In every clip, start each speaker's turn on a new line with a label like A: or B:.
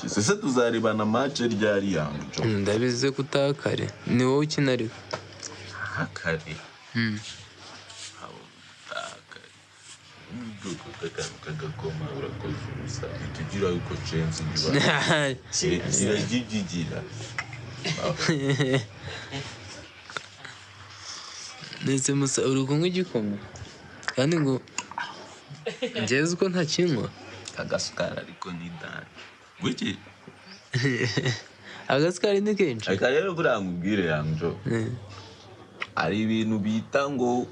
A: Sese tuzarebana match ryari yanjo.
B: Ndabize kutakare. Ni wowe ukina ariko.
A: Akare. Takare. Nduko kagakoma urakoze ubusa. Tugira yuko chance ngiba. Siragigira.
B: Ndetse musa uri kunywa igikoma kandi ngo ngeze uko ntakinywa
A: Agasukari ariko ni dani. Wiki?
B: Agasukari ni kenshi.
A: Aka rero buriya nkubwire yanjo. Ari ibintu bita ngo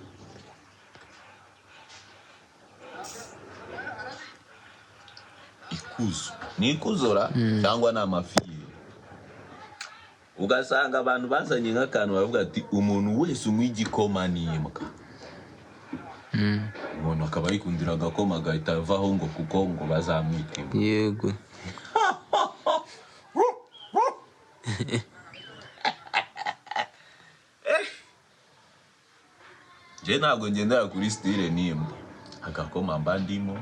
A: ikuzo. Ni ikuzora cyangwa ni amafiye. Ugasanga abantu bazanye nk'akantu baravuga ati umuntu wese unywa igikoma ni imbwa. Umuntu akaba yikundira agakoma agahita avaho ngo kuko ngo bazamwita imbwa.
B: Yego.
A: Je ntabwo ngendera kuri style n'imbwa. Agakoma mba ndimo.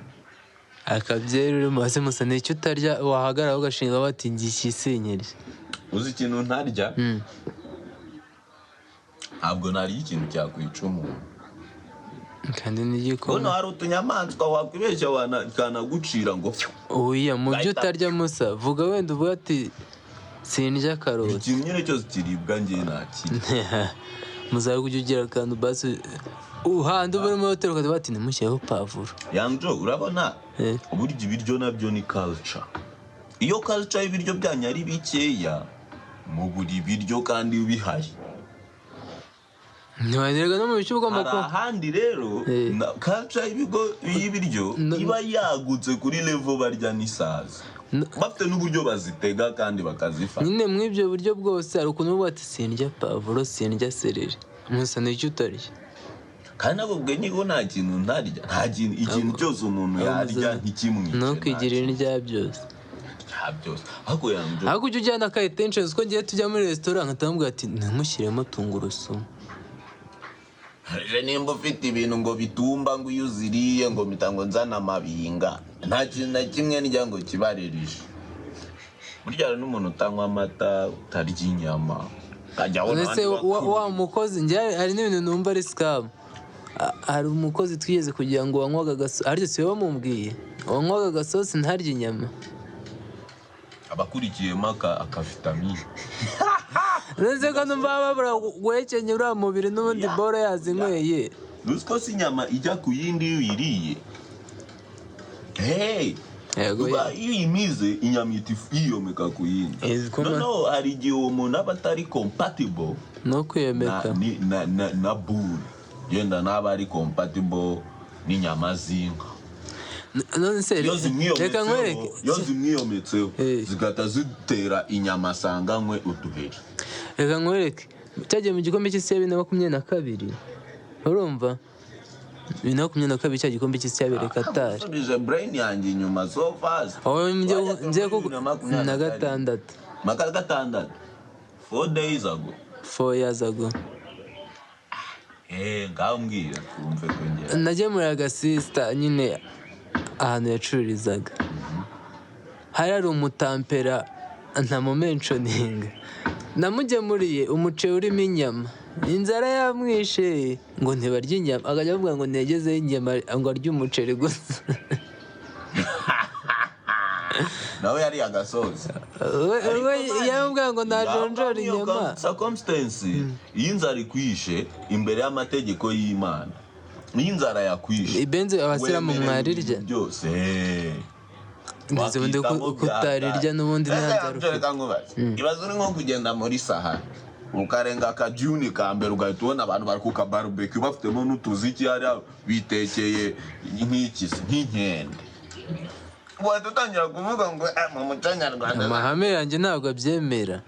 B: Akabyeri urimo hasi musa n'icyo utarya wahagarara ugashinga bati ngishyisenyeri.
A: Uzi ikintu ntarya? Ntabwo nariye ikintu cyakwica umuntu.
B: Kandi n'igikoma.
A: Bono hari utunyamaswa wakwibeshya kanagucira ngo.
B: Oya mu byo utarya musa vuga wenda uvuga ati sindya karoti.
A: Ikintu nyine cyose kiribwa ngiye nakira.
B: Muzari kujya ugira akantu basi uhanda ubure mu hoteli ukaba bati nimushyireho pavuro.
A: Yanjo urabona uburyo ibiryo nabyo ni culture. Iyo culture y'ibiryo byanyu ari bikeya mu buri biryo kandi bihari.
B: Ntiwagerega no mu bice ugomba ko.
A: Ahandi rero culture y'ibiryo iba yagutse kuri level barya n'isazi. Bafite n'uburyo bazitega kandi bakazifata.
B: Nyine mu ibyo buryo bwose hari ukuntu uba ati sindya pavuro sindya sereri. Musa n'icyo utarya.
A: Kandi nako bwe nigo nta kintu ntarya. Nta kintu ikintu cyose umuntu yarya nk'ikimwice.
B: No kwigira indya byose.
A: Byose. Ahubwo yanjo.
B: Ahubwo ujya ujyana ka attention ko ngiye tujya muri restaurant nkatamubwira ati ntimushyiremo tungurusumu.
A: Je nimba ufite ibintu ngo bitumba ngo iyo uziriye ngo mitango nzana amabinga. Nta kintu na kimwe njya ngo kibarerisha. Burya n'umuntu utanywa amata utarya inyama.
B: Ese wa mukozi njye hari n'ibintu numva ari scam. Hari umukozi twigeze kugira ngo wanywaga agasosi ariko si wowe mumbwiye wanywaga agasosi ntarya inyama.
A: Abakurikiyemo aka vitamine.
B: Nese ko numva babura guhekenye uriya mubiri n'ubundi boro yazinyweye.
A: Rusiko si inyama ijya ku yindi iyo uyiriye. Yego iyo imize inyama yiyomeka ku yindi. No hari igihe umuntu aba atari compatible
B: no kwiyomeka
A: na bull. Yenda naba ari compatible n'inyama z'inka.
B: None se reka nkwereke
A: iyo zimwiyometseho zigata zitera inyama sanganywe uduheri.
B: Reka nkwereke cyagiye mu gikombe cy'isi ya 2022 urumva 2022 cya gikombe cy'isi yabereye Qatar.
A: Subije brain yanjye inyuma so fast.
B: Ngiye ko na gatandatu.
A: Maka gatandatu 4 days ago.
B: 4 years ago.
A: Ngambwira kumve kongera.
B: Nagemuraga sister nyine ahantu yacururizaga. Hari umutampera ntamumentioning. Namugemuriye umuceri urimo inyama. Inzara yamwishe ngo ntibarya inyama. Akajya avuga ngo negeze inyama ngo arya umuceri gusa.
A: Nawe yari agasozi.
B: Yambwira ngo najonjora inyama.
A: Circumstance y'inzara ikwishe imbere y'amategeko y'Imana. N'inzara yakwishe.
B: Ibenze abasiramu mwarirya.
A: Byose.
B: Ndetse ubundi kutarirya n'ubundi ntanzara.
A: Ibazo ni nko kugenda muri Sahara. Ukarenga akajuni ka mbere ugahita ubona abantu bari kuka barbecue bafitemo n'utuziki hari bitekeye nk'inkende. Wahita utangira kuvuga ngo mu muco nyarwanda
B: amahame yanjye ntabwo abyemera.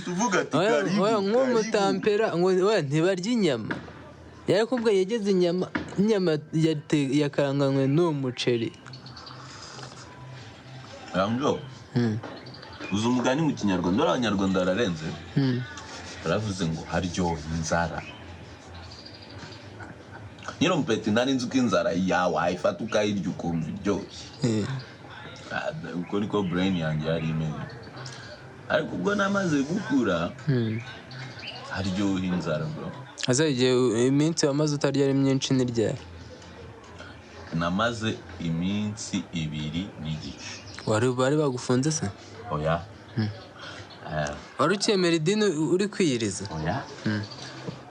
A: Tuvuga ati karibu
B: nk'umutampera ngo ntibarya inyama. Yari kubwa yageze inyama yakaranganywe n'uwo muceri.
A: Yango uzi umugani mu kinyarwanda abanyarwanda bararenze. Baravuze ngo haryo inzara. Nyiro mpeti nari nzi ko inzara yawe ayifata ukayirya ukumva iryoshye. uko niko brain yanjye yari imeze ariko ubwo namaze gukura haryoha inzara bro
B: asa igihe iminsi wamaze utarya ari myinshi ni ryari
A: namaze iminsi 2 n'igice
B: bari bagufunze se
A: oya
B: wari ukemera idini uri kwiyiriza
A: oya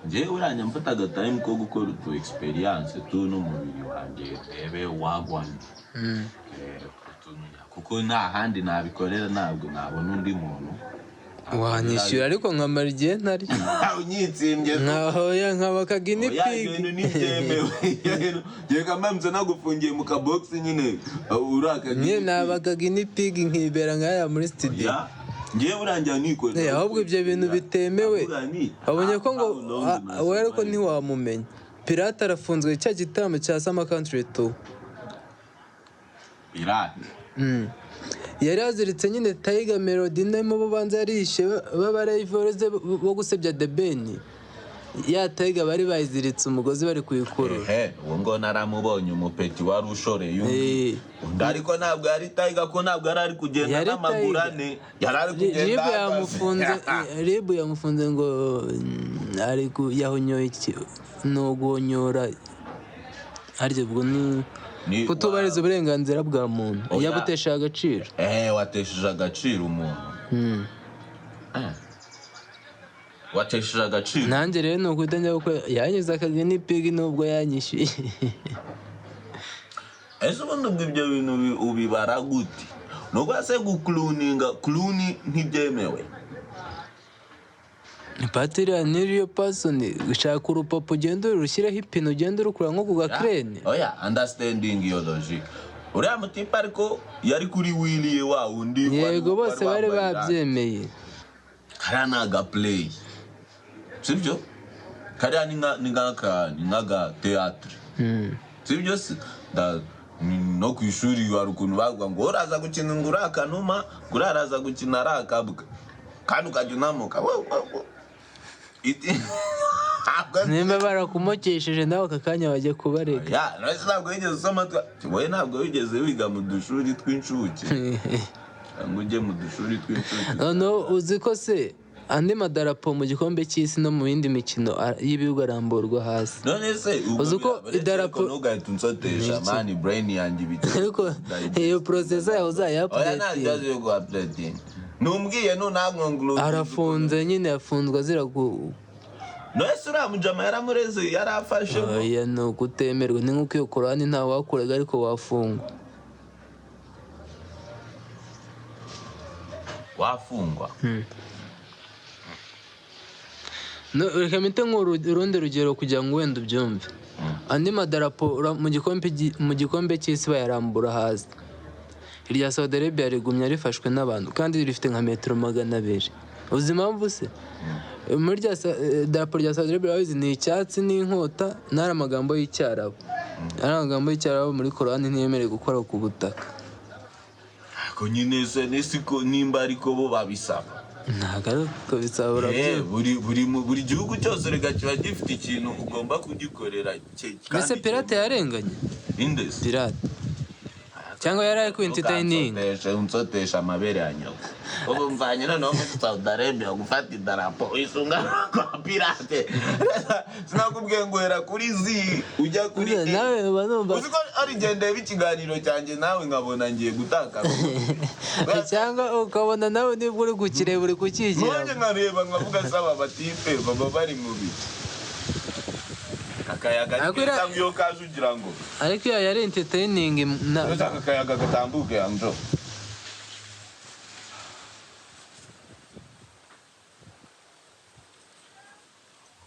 A: njyewe uranya mfataga time ko gukora utu experience tu n'umubiri wanjye rebe wagwana kuko nta handi nabikorera ntabwo nabona undi muntu
B: wanyishyura ariko nkamara igihe ntari
A: unyitsimbye
B: nkahoya nkabakaga inipigi
A: ibintu ntibyemewe yega mpamvu nagufungiye mu kabox nyine urakaga
B: nyine nabakaga inipigi nkibera nkaya muri studio
A: ngiye burangira nikorera
B: ahubwo ibyo bintu bitemewe abonye ko ngo we ariko ntiwamumenya Pirate arafunzwe cya gitaramo cya Summer Country Tour
A: Pirate
B: yari yaziritse nyine Tiger Melody nemo bubanza yarishe b'abarayivorize bo gusebya The Ben ya Tiger bari bayiziritse umugozi bari kuyikurura
A: uwo ngo naramubonye umupeti wari ushoreye undi ariko ntabwo yari Tiger ko ntabwo yari kugenda n'amagurane yari ari kugenda
B: Ribu yamufunze ngo ari yahonyoye iki no guhonyora aryo ubwo ni kutubariza uburenganzira bwa muntu yabutesha agaciro
A: watesheje agaciro umuntu watesheje agaciro
B: nanjye rero nuko njya kuko yanyuze akazi n'ipigi nubwo yanyishyuye
A: ese ubundi ubwo ibyo bintu ubibara gute nubwo se gukluninga ntibyemewe
B: patiriya niriyo pasoni ushaka urupapu ugenda urushyiraho ipine ugenda urukura nko ku gakrene
A: oya understanding iyo logic uriya mutipa ariko yari kuri wiliye wa undi
B: yego bose bari babyemeye
A: kariya ni agaplay sibyo kariya ni nk'aga teatre sibyo se no ku ishuri hari ukuntu bavuga ngo uraza gukina ngo urakanuma ngo uraza gukina arakabwa kandi ukajya unamuka
B: nimba barakumokesheje nawe aka kanya bajya kubarega
A: ntabwo wigeze usoma wowe ntabwo wigeze wiga mu dushuri tw'inshuke ngo ujye mu dushuri tw'inshuke
B: noneho uzi ko se andi madarapo mu gikombe cy'isi no mu yindi mikino y'ibihugu aramburwa hasi
A: none se
B: uzi ko idarapo
A: ntugahita unsotesha mani brain yanjye ibiti
B: ariko iyo processor yawe uzayapudetinga
A: numbwiye nunamwonguru
B: arafunze nyine yafunzwe azira
A: nese uriya mujama yaramureze yarafashe
B: oya ni ukutemerwa ni nk'uko iyo korani ntawe wakurega ariko
A: wafungwa
B: reka mpite nk'urundi rugero kugira ngo wenda ubyumve andi madarapo mu gikombe cy'isi bayarambura hasi irya Saudi Arabia rigumya rifashwe n'abantu kandi rifite nka metero 200 uzi impamvu se muri rya darapo rya Saudi Arabia babizi ni icyatsi n'inkota n'ari amagambo y'icyarabu ari amagambo y'icyarabu muri Korani ntiyemerewe gukora ku butaka
A: ko nyine se nesiko nimba ariko bo babisaba
B: ntabwo ari uko bisabura
A: buri gihugu cyose reka kiba gifite ikintu ugomba kugikorera
B: mbese Pirate yarenganye Pirate cyangwa yari ari ku entertaining
A: unsotesha amabere ya nyoko ubu mvanye noneho muri Saudi Arabia gufata idarapo isunga kwa Pirate sinakubwiye ngo hera kuri ujya kuri
B: nawe banumva
A: uziko ari gendeye ikiganiro cyanjye nawe nkabona ngiye gutaka
B: cyangwa ukabona nawe nibwo uri gukireba uri kukigira
A: none nkareba nkavuga saba batipe baba bari mu biki akayaga cyangwa iyo kaje ugira ngo
B: ariko iyo yari entertaining
A: akayaga gatambuke yanjo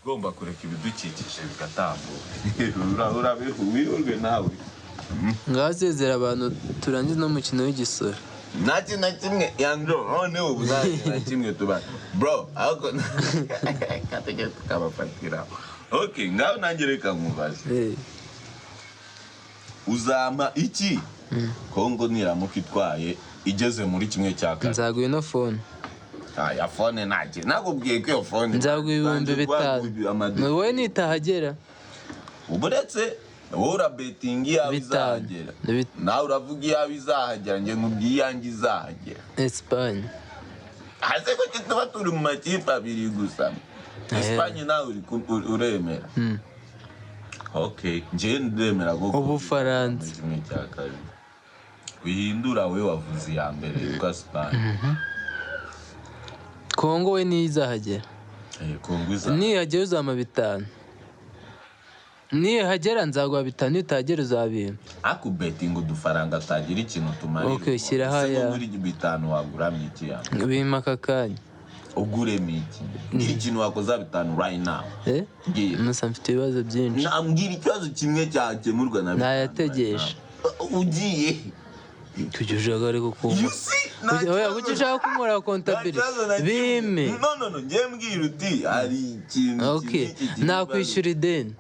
A: ugomba kureka ibidukikije bigatambuka urabihuwe nawe
B: ngazezera abantu turangiza n'umukino w'igisoro
A: nta kintu na kimwe yanjo noneho ubu nta kintu na kimwe tuba bro ahubwo katege tukabafatira okay ngaho nanjye reka nkubaze uzampa iki Kongo niramuka itwaye igeze muri kimwe cya kane
B: nzaguha ino phone
A: ya phone nakubwiye ko iyo phone
B: nzaguha 5,000 wowe nitahagera
A: uburetse wowe urabetinga iyawe
B: bitanu
A: izahagera nawe uravuga iyawe izahagera njye nkubwiye iyanjye izahagera
B: Espagne
A: hase ko tuba turi mu makipe abiri gusa Espagne nawe uremera okay njye ndemera ko
B: Ubufaransa
A: kimwe cya kabiri wihindura we wavuze iya mbere yuko Espagne
B: Kongo we niyo izahagera
A: Kongo izahagera
B: nihagera uzampa bitanu nihagera nzaguha bitanu nitahagera uzabimpa
A: akubetinga udufaranga atagira ikintu tumarira
B: Okay, shyiraho aya.
A: muri bitanu waguramo iki ya
B: bimpa aka kanya
A: uguremo iki ngira ikintu wakoza bitanu right now Ngiye.
B: musa mfite ibibazo byinshi
A: nambwira ikibazo kimwe cyakemurwa na bitanu
B: nayategesha
A: ugiye
B: kujya ushaka ariko kumva
A: you see
B: oya kujya ushaka kumura kontabilite bime
A: no ngiye mbwira uti hari ikintu
B: okay nakwishyura ideni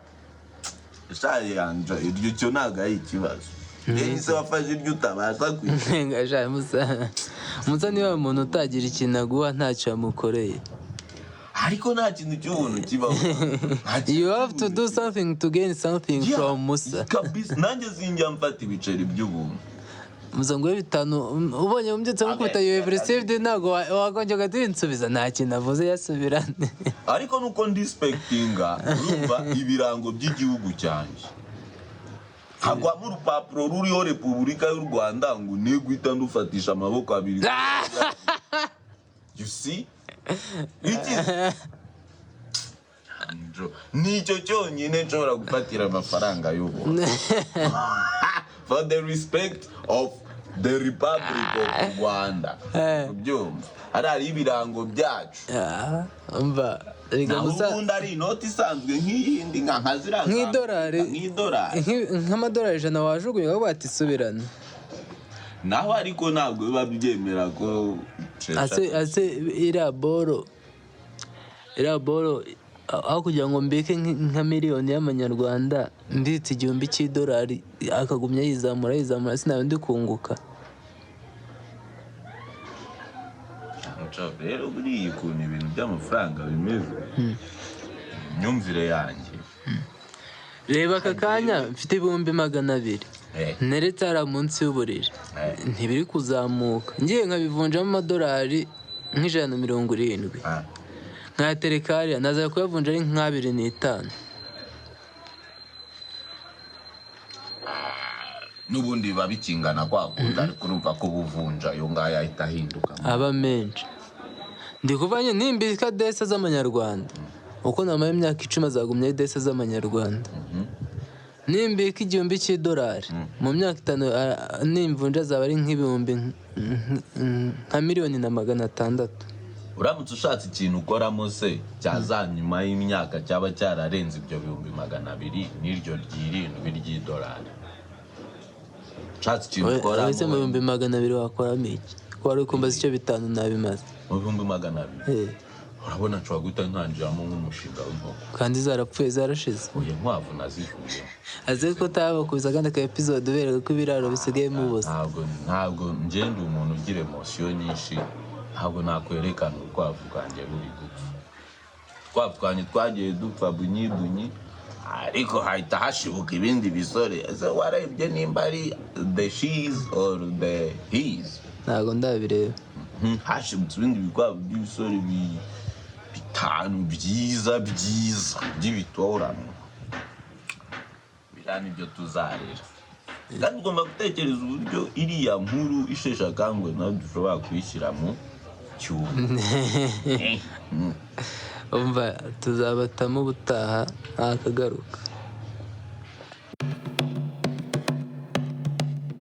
A: shaye yanje iryo cyo ntago ari ikibazo deni se wafashe iryo utabasha kwishyura
B: ngashaye musa niba umuntu utagira ikintu aguha ntacyo yamukoreye
A: ariko nta kintu cy'ubuntu kibaho
B: you have to do something to gain something from Musa
A: kabisa nanjye sinjya mfata ibiceri by'ubuntu
B: musa ngo bitanu ubonye umbyutse mukubita you have received ntago wakongera ugatinsubiza nta kintu avuze yasubirane
A: ariko nuko ndispektinga urumva ibirango by'igihugu cyanjye hagwamo urupapuro ruriho Repubulika y'u Rwanda ngo guhita ndufatisha amaboko abiri you see nicyo cyonyine nshobora gufatira amafaranga y'ubu for the respect of the Republic of Rwanda byumva hari ibirango byacu
B: umva rega musa
A: ubundi ari inoti isanzwe nk'iyindi nka ziriya
B: nk'idolari nk'amadolari 100 wajugunye ukavuga ati subirana
A: naho ariko ntabwo biba byemera ko
B: ase iriya boro aho kugira ngo mbike nka miliyoni y'amanyarwanda mbitse 1000 cy'idolari akagumya yizamura sinawe ndi kunguka
A: rero buriya ukuntu ibintu by'amafaranga bimeze imyumvire yanjye
B: reba aka kanya mfite 200,000 neretse ari munsi y'uburiri ntibiri kuzamuka ngiye nkabivunjamo amadolari nk'J170 nka terekariya naza kuyavunja ari nk'2.5
A: n'ubundi biba bikingana kwa kundi ariko urumva ko buvunja yo ngaya ahita ahinduka
B: aba menshi ndi kuvanye nimbika dese z'amanyarwanda uko namaye imyaka 10 azagumya dese z'amanyarwanda nimbika 1000 cy'idolari mu myaka 5 nimvunja zaba ari nk'ibihumbi nka 1,600,000
A: uramutse ushatse ikintu ukoramo se cyazanyuma y'imyaka cyaba cyararenze ibyo 200,000 n'iryo ry'irindwi ry'idolari ushatse ikintu ukoramo
B: wese mu 200,000 wakoramo iki ko wari ukumbaza icyo bitanu nabimaze
A: mu 200,000 urabona nshobora guhita ntanjiramo nk'umushinga w'inkoko
B: kandi zarapfuye zarashize
A: uyu nkwavu nazivuye
B: azi ko utabakubiza kandi aka episode ubereka ko ibiraro bisigaye mu busa
A: ntabwo ngenda umuntu ugira emosiyo nyinshi ntabwo nakwerekana urukwavu rwanjye ruri gupfa urukwavu twanjye twagiye dupfa bunyi ariko hahita hashibuka ibindi bisore ese warebye nimba ari the she's or the he's
B: ntabwo ndabireba
A: hashibutse ibindi bikwavu by'ibisore bitanu byiza by'ibitorano biriya nibyo tuzarera kandi ugomba gutekereza uburyo iriya nkuru isheshe akanguhe nawe dushobora kuyishyira mu cyuma
B: umva tuzabatamo ubutaha ntakagaruka